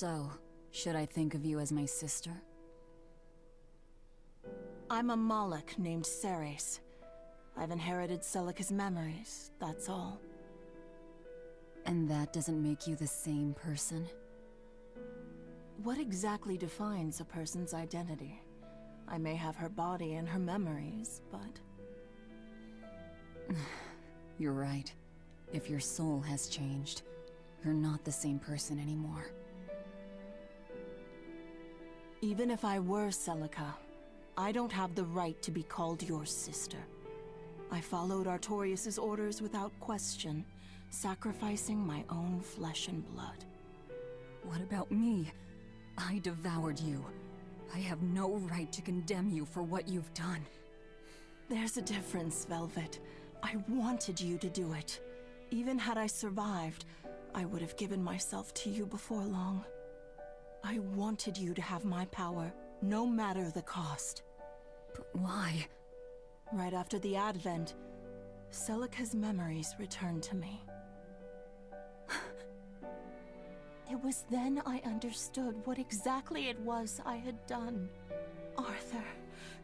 So, should I think of you as my sister? I'm a Moloch named Ceres. I've inherited Celica's memories, that's all. And that doesn't make you the same person? What exactly defines a person's identity? I may have her body and her memories, but... You're right. If your soul has changed, you're not the same person anymore. Even if I were Celica, I don't have the right to be called your sister. I followed Artorius' orders without question, sacrificing my own flesh and blood. What about me? I devoured you. I have no right to condemn you for what you've done. There's a difference, Velvet. I wanted you to do it. Even had I survived, I would have given myself to you before long. I wanted you to have my power, no matter the cost. But why? Right after the Advent, Celica's memories returned to me. It was then I understood what exactly it was I had done. Arthur,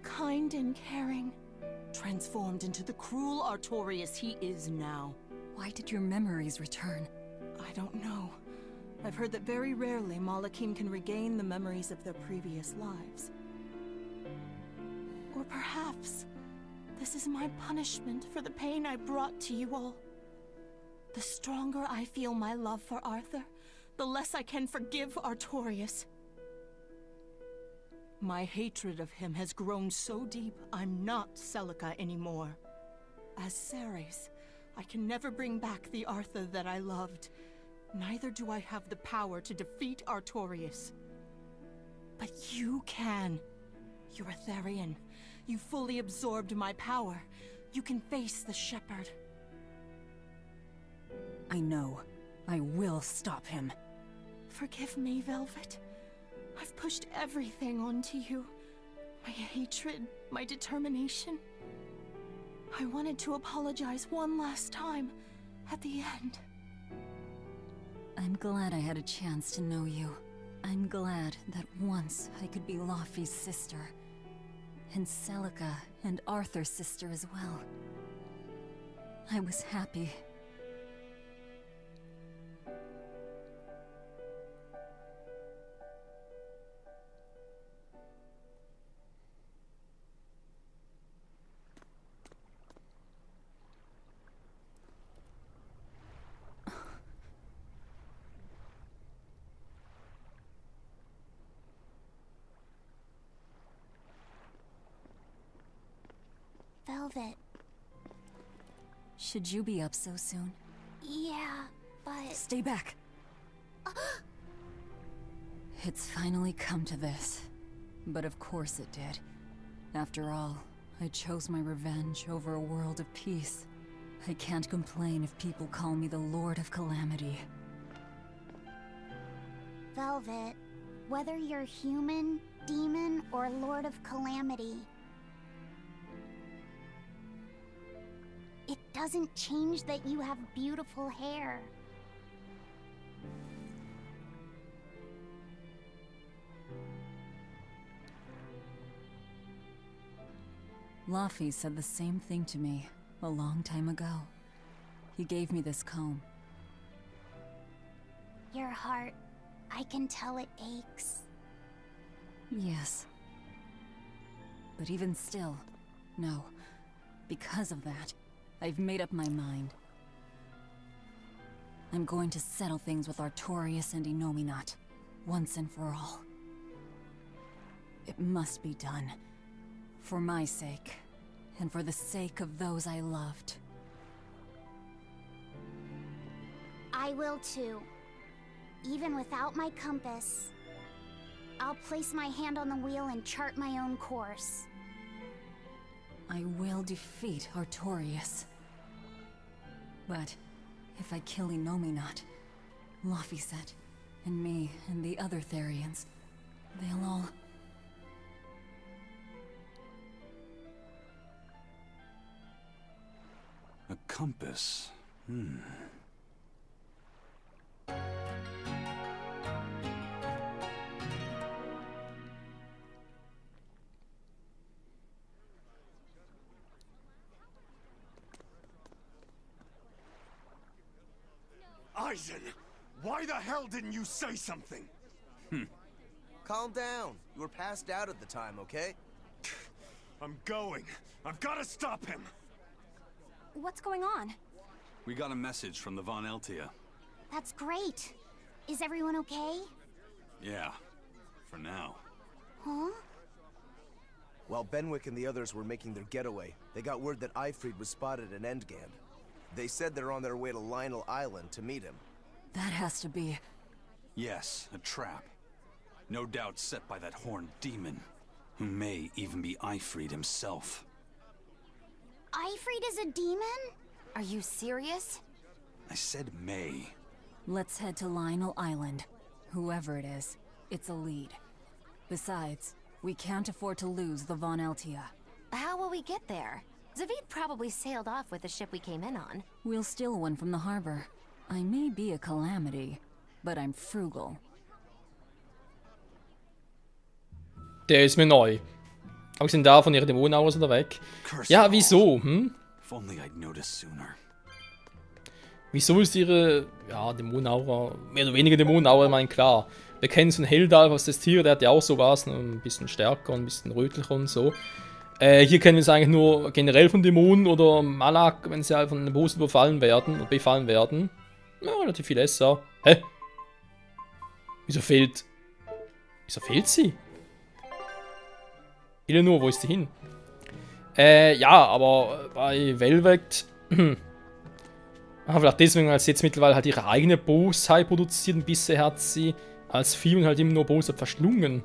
kind and caring, transformed into the cruel Artorius he is now. Why did your memories return? I don't know. I've heard that very rarely Malachim can regain the memories of their previous lives. Or perhaps this is my punishment for the pain I brought to you all. The stronger I feel my love for Arthur, the less I can forgive Artorius. My hatred of him has grown so deep, I'm not Celica anymore. As Ceres, I can never bring back the Arthur that I loved. Neither do I have the power to defeat Artorius. But you can. You're a Therian. You fully absorbed my power. You can face the Shepherd. I know. I will stop him. Forgive me, Velvet. I've pushed everything onto you. My hatred, my determination. I wanted to apologize one last time, at the end. I'm glad I had a chance to know you. I'm glad that once I could be Laufey's sister. And Celica and Arthur's sister as well. I was happy. Velvet. Should you be up so soon? Yeah, but... Stay back! It's finally come to this. But of course it did. After all, I chose my revenge over a world of peace. I can't complain if people call me the Lord of Calamity. Velvet, whether you're human, demon, or Lord of Calamity, it doesn't change that you have beautiful hair. Laufey said the same thing to me a long time ago. He gave me this comb. Your heart, I can tell it aches. Yes. But even still, no. Because of that, I've made up my mind. I'm going to settle things with Artorius and Innominat, once and for all. It must be done. For my sake, and for the sake of those I loved. I will too. Even without my compass, I'll place my hand on the wheel and chart my own course. I will defeat Artorius. But if I kill Innominat, Laufey said, and me and the other Therians, they'll all... A compass. Ryzen! Why the hell didn't you say something? Calm down. You were passed out at the time, okay? I'm going. I've got to stop him. What's going on? We got a message from the Von Eltia. That's great. Is everyone okay? Yeah, for now. Huh? While Benwick and the others were making their getaway, they got word that Ifrid was spotted at Endgame. They said they're on their way to Lionel Island to meet him. That has to be... Yes, a trap. No doubt set by that horned demon, who may even be Ifrid himself. Ifrid is a demon? Are you serious? I said may. Let's head to Lionel Island. Whoever it is, it's a lead. Besides, we can't afford to lose the Von Eltia. How will we get there? Zavid probably sailed off with the ship we came in on. We'll steal one from the harbor. I may be a calamity, but I'm frugal. Der ist mir neu. Auch sind da von ihrer Dämonenaura sind da weg. Ja, wieso? If only I'd noticed sooner. Wieso ist ihre, ja, Dämonenaura, mehr oder weniger Dämonenaura, ich meine, klar. Wir kennen so einen Heldalf aus des Tier, der hat ja auch sowas, ein bisschen stärker, ein bisschen rötlicher und so. Hier kennen wir es eigentlich nur generell von Dämonen oder Malak, wenn sie halt von einem Boss befallen werden. Ja, relativ viel besser. Hä? Wieso fehlt sie? Eleanor, wo ist sie hin? Ja, aber bei Velvet... vielleicht deswegen, weil sie jetzt mittlerweile halt ihre eigene Bosheit produziert und bisher hat sie als Vieh und halt immer nur Bosheit verschlungen.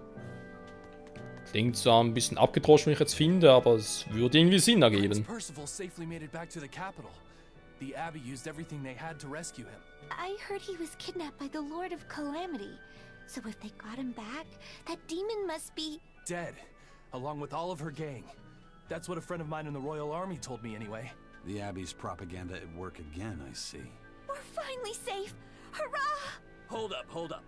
Klingt zwar ein bisschen abgedroschen, wenn ich jetzt finde, aber es würde irgendwie Sinn ergeben. Percival safely made it back to the capital. The Abbey used everything they had to rescue him. I heard he was kidnapped by the Lord of Calamity. So if they got him back, that demon must be... Dead, along with all of her gang. That's what a friend of mine in the Royal Army told me anyway. The Abbey's propaganda at work again, I see. We're finally safe! Hurrah! Hold up.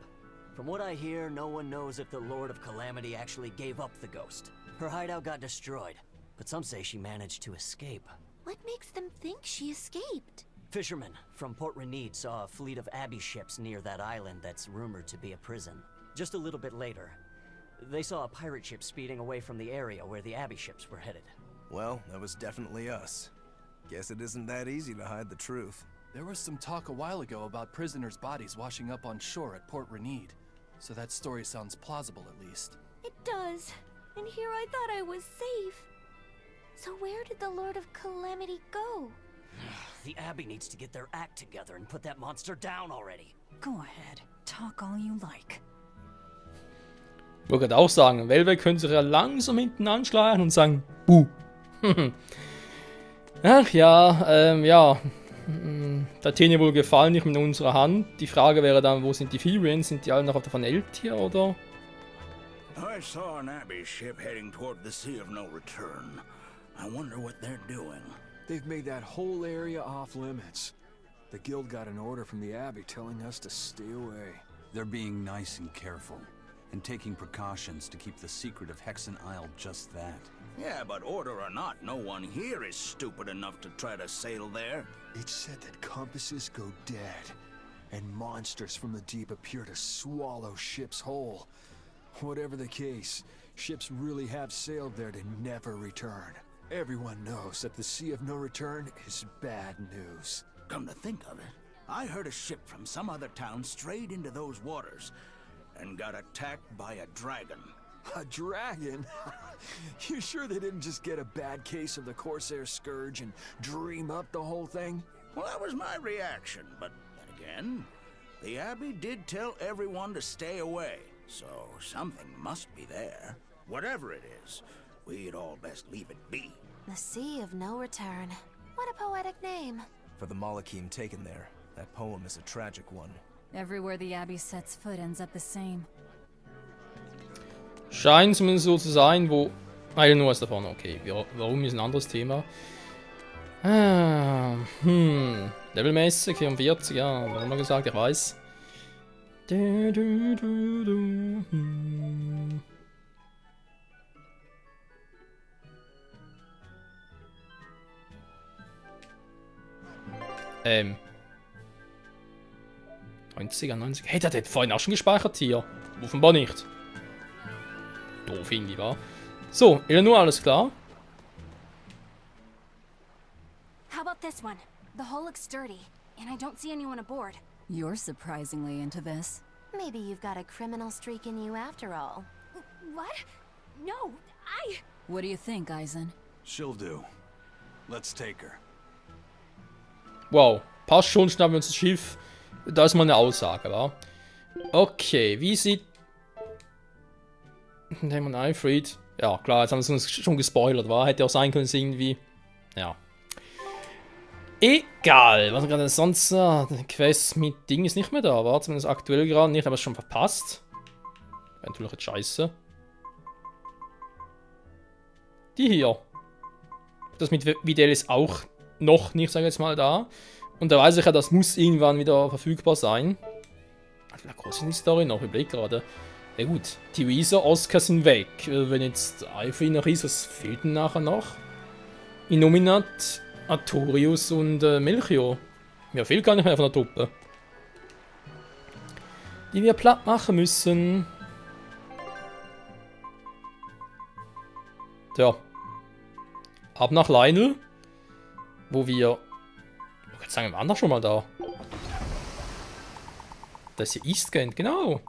From what I hear, no one knows if the Lord of Calamity actually gave up the ghost. Her hideout got destroyed, but some say she managed to escape. What makes them think she escaped? Fishermen from Port Renede saw a fleet of Abbey ships near that island that's rumored to be a prison. Just a little bit later, they saw a pirate ship speeding away from the area where the Abbey ships were headed. Well, that was definitely us. Guess it isn't that easy to hide the truth. There was some talk a while ago about prisoners' bodies washing up on shore at Port Renede. So that story sounds plausible at least. It does. And here I thought I was safe. So where did the Lord of Calamity go? The Abbey needs to get their act together and put that monster down already. Go ahead. Talk all you like. Ich wollte gerade auch sagen, Velvet könnte sich ja langsam hinten anschlagen und sagen, buh. Ach ja, ja. Da hat ihnen wohl gefallen, nicht mit unserer Hand. Die Frage wäre dann, wo sind die Furians? Sind die alle noch auf der Van Eltia, oder? I saw an Abbey ship heading toward the Sea of No Return. I wonder what they're doing. They've made that whole area off limits. The guild got an order from the Abbey telling us to stay away. They're being nice and careful, and taking precautions to keep the secret of Hexen Isle just that. Yeah, but order or not, no one here is stupid enough to try to sail there. It's said that compasses go dead, and monsters from the deep appear to swallow ships whole. Whatever the case, ships really have sailed there to never return. Everyone knows that the Sea of No Return is bad news. Come to think of it, I heard a ship from some other town strayed into those waters and got attacked by a dragon. A dragon? You sure they didn't just get a bad case of the Corsair Scourge and dream up the whole thing? Well, that was my reaction, but then again, the Abbey did tell everyone to stay away, so something must be there. Whatever it is, we'd all best leave it be. The Sea of No Return. What a poetic name. For the Malachim taken there, that poem is a tragic one. Everywhere the Abbey sets foot ends up the same. Scheint zumindest so zu sein, wo... nur was davon, okay. Warum ist ein anderes Thema. Levelmäßig, 44, ja, haben wir gesagt, ich weiß. 90er, 90er. Hey, der hat vorhin auch schon gespeichert hier. Offenbar nicht. Doof irgendwie, wa? So, Eleanor, alles klar. How about this one? The hull looks sturdy, and I don't see anyone aboard. You're surprisingly into this. Maybe you've got a criminal streak in you after all. What? No, What do you think, Eisen? She'll do. Let's take her. Wow, passt schon, schnappen wir uns das Schiff. Da ist mal eine Aussage, wa? Okay, wie sieht... Damon Alfred. Ja, klar, jetzt haben sie uns schon gespoilert, wa? Hätte auch sein können, dass irgendwie... Ja. Egal, was gerade sonst... der Quest mit Ding ist nicht mehr da, war zumindest aktuell gerade nicht, aber es schon verpasst. Wäre natürlich jetzt scheiße. Die hier. Das mit Videl ist auch noch nicht, sage ich jetzt mal, da. Und da weiß ich ja, das muss irgendwann wieder verfügbar sein. Wie groß ist die Story noch? Ich überlege gerade. Ja gut, Theresa, Oscar sind weg. Wenn jetzt Alfred noch ist, was fehlt denn nachher noch? Innominat, Artorius und Melchior. Mir fehlt gar nicht mehr von der Truppe. Die wir platt machen müssen. Tja. Ab nach Lionel. Wo wir... Ich kann sagen, wir waren doch schon mal da. Das ist hier Eastgate, genau.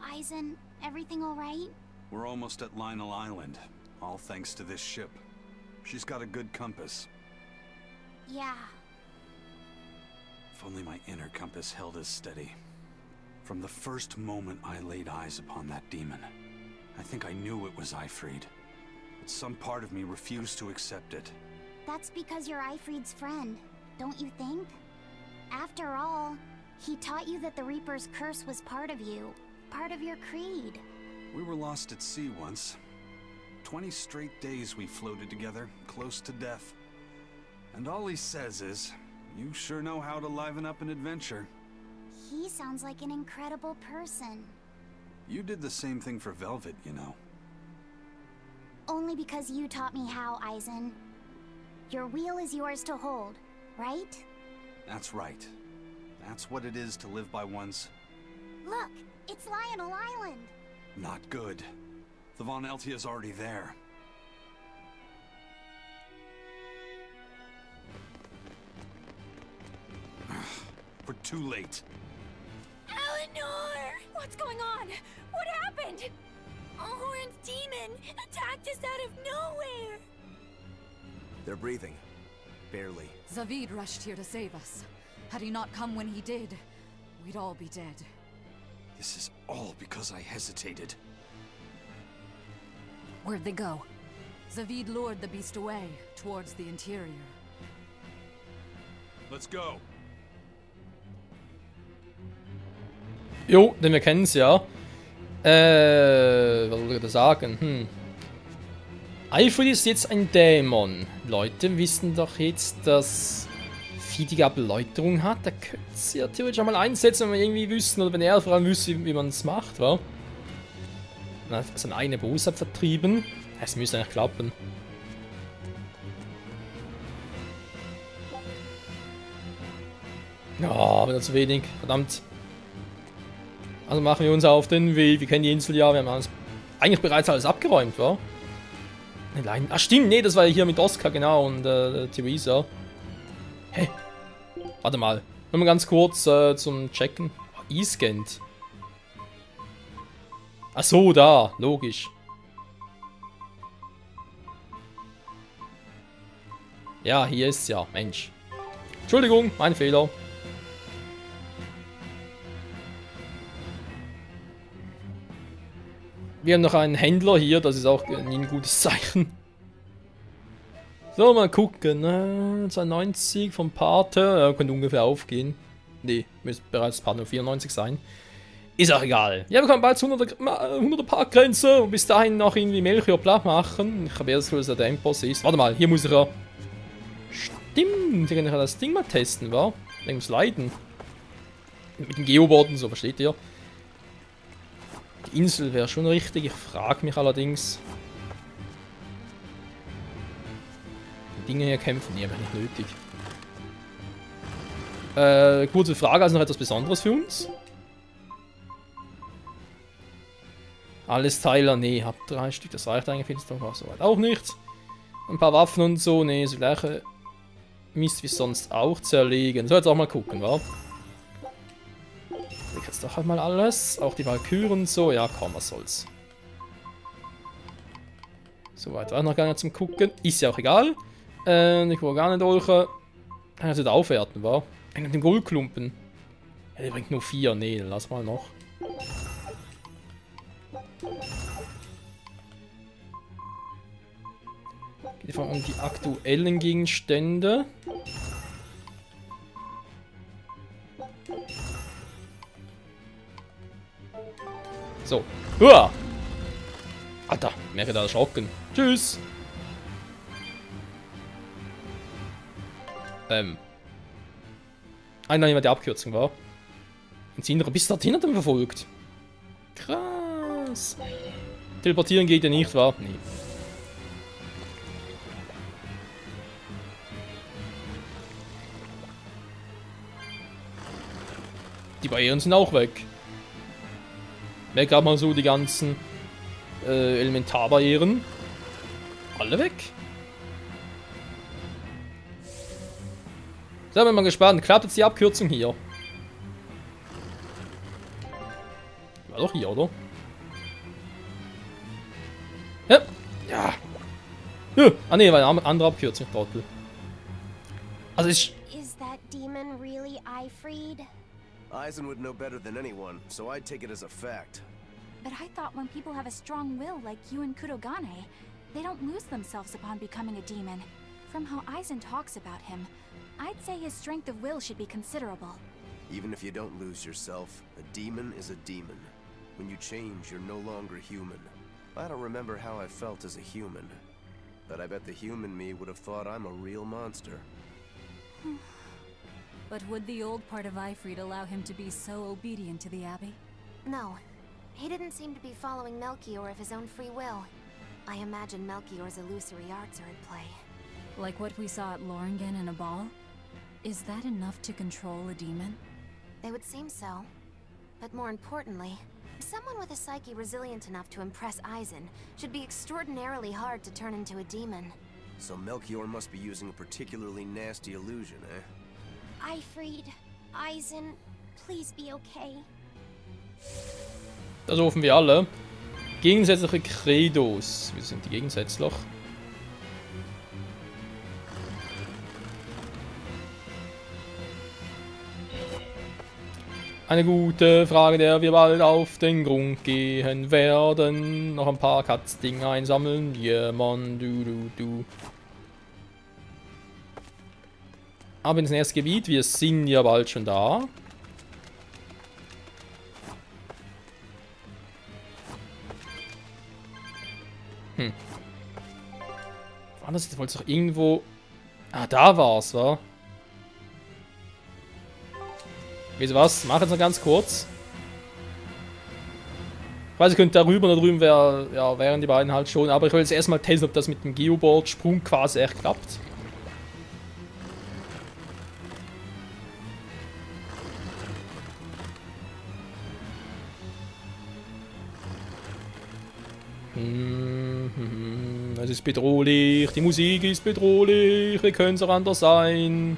Eisen, everything all right? We're almost at Lionel Island, all thanks to this ship. She's got a good compass. Yeah. If only my inner compass held as steady. From the first moment I laid eyes upon that demon, I think I knew it was Ifrid. But some part of me refused to accept it. That's because you're Ifrid's friend, don't you think? After all, he taught you that the Reaper's curse was part of you, part of your creed. We were lost at sea once. 20 straight days we floated together, close to death. And all he says is, you sure know how to liven up an adventure. He sounds like an incredible person. You did the same thing for Velvet, you know. Only because you taught me how, Eisen. Your wheel is yours to hold, right? That's right. That's what it is to live by one's... Look, it's Lionel Island. Not good. The Von Eltia's already there. We're too late. Eleanor! What's going on? What happened? A horned demon attacked us out of nowhere! They're breathing. Barely. Zavid rushed here to save us. Had he not come when he did, we'd all be dead. This is all because I hesitated. Where'd they go? Zavid lured the beast away, towards the interior. Let's go. Jo, denn wir kennen es ja. Was soll ich da sagen? Ifrid ist jetzt ein Dämon. Leute wissen doch jetzt, dass Fidige Beleuchtung hat. Da könnte sie ja theoretisch auch mal einsetzen, wenn wir irgendwie wüssten, oder wenn er vor allem wüsste, wie man es macht, wa? Dann hat seine eigene Bosheit vertrieben. Es müsste eigentlich klappen. Ja, aber zu wenig. Verdammt. Also machen wir uns auf den Weg. Wir kennen die Insel ja. Wir haben alles, eigentlich bereits alles abgeräumt, wa? Ach stimmt, nee, das war ja hier mit Oscar, genau, und Theresa. Hä? Warte mal. Nur mal ganz kurz zum Checken. Oh, E-Scanned. Ach so, da. Logisch. Ja, hier ist ja. Mensch. Entschuldigung, mein Fehler. Wir haben noch einen Händler hier, das ist auch nie ein gutes Zeichen. So, mal gucken. 92 vom Pate. Ja, könnte ungefähr aufgehen. Nee, müsste bereits Pate 94 sein. Ist auch egal. Ja, wir kommen bald zu 100er Parkgrenze und bis dahin noch irgendwie Melchior platt machen. Ich habe erst dass er der Endboss ist. Warte mal, hier muss ich ja... Stimmt, ich kann das Ding mal testen, wa? Wegen dem Sliden. Mit dem Geoboard und so, versteht ihr? Die Insel wäre schon richtig. Ich frage mich allerdings. Die Dinge hier kämpfen, die haben nicht nötig. Kurze Frage, also noch etwas Besonderes für uns? Alles Teiler, nee, hab 3 Stück, das reicht eigentlich, findest du soweit auch nichts. Ein paar Waffen und so, nee, so gleiche Mist wie sonst auch zerlegen. So, jetzt auch mal gucken, wa? Ich jetzt doch halt mal alles, auch die Valkyren und so, ja komm, was soll's. Soweit war noch gar nicht zum Gucken, ist ja auch egal. Ich will gar nicht olchen. Er sollte aufwerten, wa? Mit dem Goldklumpen. Ja, der bringt nur 4, nee, lass mal noch. Geht einfach um die aktuellen Gegenstände. So. Uah! Alter, merke da erschrocken. Tschüss! Einer jemand die Abkürzung war. Ins Innere bis dorthin hat er verfolgt. Krass. Teleportieren geht ja nicht, wa? Nee. Die Barrieren sind auch weg. Weg haben wir so die ganzen Elementarbarrieren. Alle weg. So, bin mal gespannt. Klappt jetzt die Abkürzung hier? War doch hier, oder? Ja. Ja. Ah ne, war eine andere Abkürzung, Trottel. Also ich... Is that demon really Ifried? Aizen would know better than anyone, so I'd take it as a fact. But I thought when people have a strong will like you and Kurogane, they don't lose themselves upon becoming a demon. From how Aizen talks about him, I'd say his strength of will should be considerable. Even if you don't lose yourself, a demon is a demon. When you change, you're no longer human. I don't remember how I felt as a human, but I bet the human me would have thought I'm a real monster. But would the old part of Ifried allow him to be so obedient to the Abbey? No. He didn't seem to be following Melchior of his own free will. I imagine Melchior's illusory arts are at play. Like what we saw at Loringen in a ball? Is that enough to control a demon? They would seem so. But more importantly, someone with a psyche resilient enough to impress Aizen should be extraordinarily hard to turn into a demon. So Melchior must be using a particularly nasty illusion, eh? Ifried, Aizen, please be okay. Das hoffen wir alle. Gegensätzliche Credos. Wie sind die Gegensätzler? Eine gute Frage, der wir bald auf den Grund gehen werden. Noch ein paar Katzdinge einsammeln. Jemand, du. Aber ins nächste Gebiet. Wir sind ja bald schon da. War das jetzt wohl doch irgendwo... Ah, da war's, wa? Wieso was? Mach jetzt noch ganz kurz. Ich weiß, ich könnte darüber oder drüben wären die beiden halt schon, aber ich will jetzt erstmal testen, ob das mit dem Geoboard-Sprung quasi echt klappt. Es ist bedrohlich, die Musik ist bedrohlich, wie könnte es auch anders sein?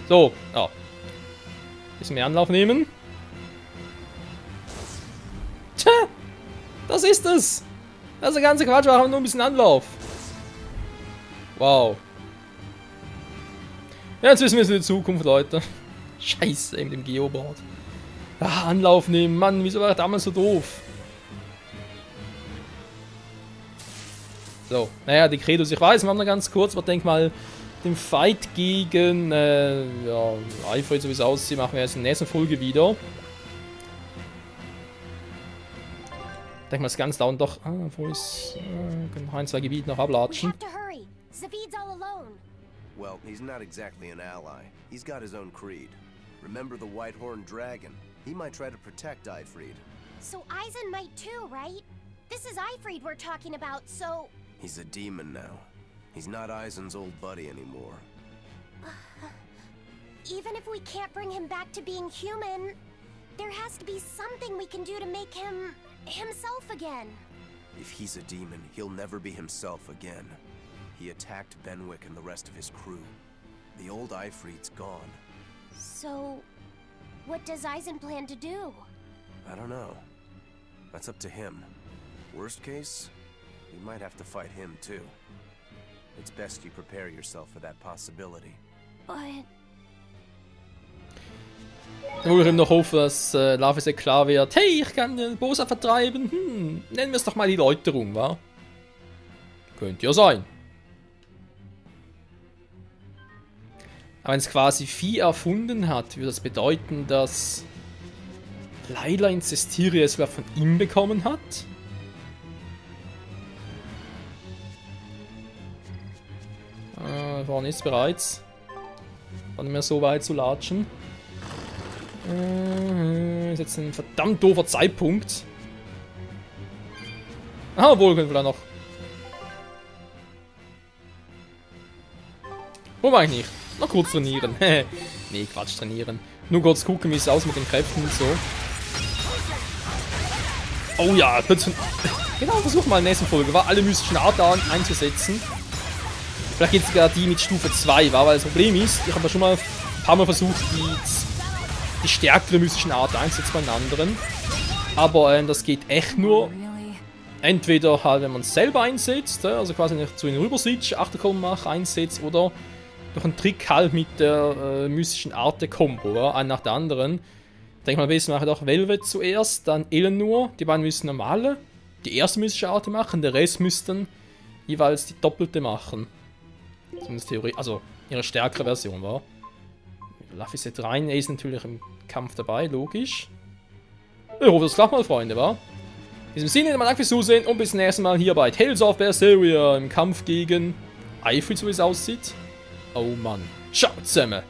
So, ja. Bisschen mehr Anlauf nehmen. Tja, das ist es. Das ist der ganze Quatsch, wir haben nur ein bisschen Anlauf. Wow. Ja, jetzt wissen wir es in der Zukunft, Leute. Scheiße, mit dem Geoboard. Ah, Anlauf nehmen, Mann, wieso war ich damals so doof? So, naja, die Credos, ich weiß, wir haben noch ganz kurz, aber denk mal, den Fight gegen, ja, Ifried, so wie es aussieht, machen wir jetzt in der nächsten Folge wieder. Ich denke mal, das Ganze dauert doch, wo ist, können noch ein, zwei Gebiete noch ablatschen. Well, he's not exactly an ally. He's got his own creed. Remember the White-Horned Dragon? He might try to protect Eifried. So Eisen might too, right? This is Eifried we're talking about, so... He's a demon now. He's not Eisen's old buddy anymore. Even if we can't bring him back to being human, there has to be something we can do to make him... himself again. If he's a demon, he'll never be himself again. He attacked Benwick and the rest of his crew. The old Eifried's gone. So... what does Eisen plan to do? I don't know. That's up to him. Worst case, we might have to fight him too. It's best you prepare yourself for that possibility. But... Dann wollte ich ihm noch hoffen, dass Lavi sehr klar wird. Hey, ich kann den Bosheit vertreiben. Nennen wir es doch mal die Leute rum, wa? Könnte ja sein. Aber wenn es quasi Vieh erfunden hat, würde das bedeuten, dass Layla Incestiria es von ihm bekommen hat? Wir waren jetzt bereits. War nicht mehr so weit zu latschen. Ist jetzt ein verdammt doofer Zeitpunkt. Ah, wohl können wir da noch. Wo war ich nicht? Noch kurz trainieren. Nee, Quatsch, trainieren. Nur kurz gucken, wie es aussieht mit den Kräften und so. Oh ja, plötzlich. Genau, versuch mal in der nächsten Folge, war alle mystischen Arten einzusetzen. Vielleicht geht sogar die mit Stufe 2, weil das Problem ist, ich habe ja schon mal ein paar Mal versucht, die stärkere mystischen Art einzusetzen bei den anderen. Aber das geht echt nur entweder halt, wenn man es selber einsetzt, also quasi nicht zu ihnen rüber sitzt, Achterkommen einsetzt, oder durch einen Trick halt mit der mystischen Arte-Kombo, einen nach der anderen. Ich denke mal, am besten mache ich auch Velvet zuerst, dann Eleanor. Die beiden müssen normale, die erste mystische Arte machen, der Rest müssten jeweils die doppelte machen. Zumindest Theorie, also ihre stärkere Version war. Lavi set rein, er ist natürlich im Kampf dabei, logisch. Ich hoffe, das klappt mal, Freunde, wa? In diesem Sinne, danke fürs Zusehen und bis zum nächsten Mal hier bei Tales of Berseria im Kampf gegen Eifried, so wie es aussieht. Oh Mann. Ciao zusammen.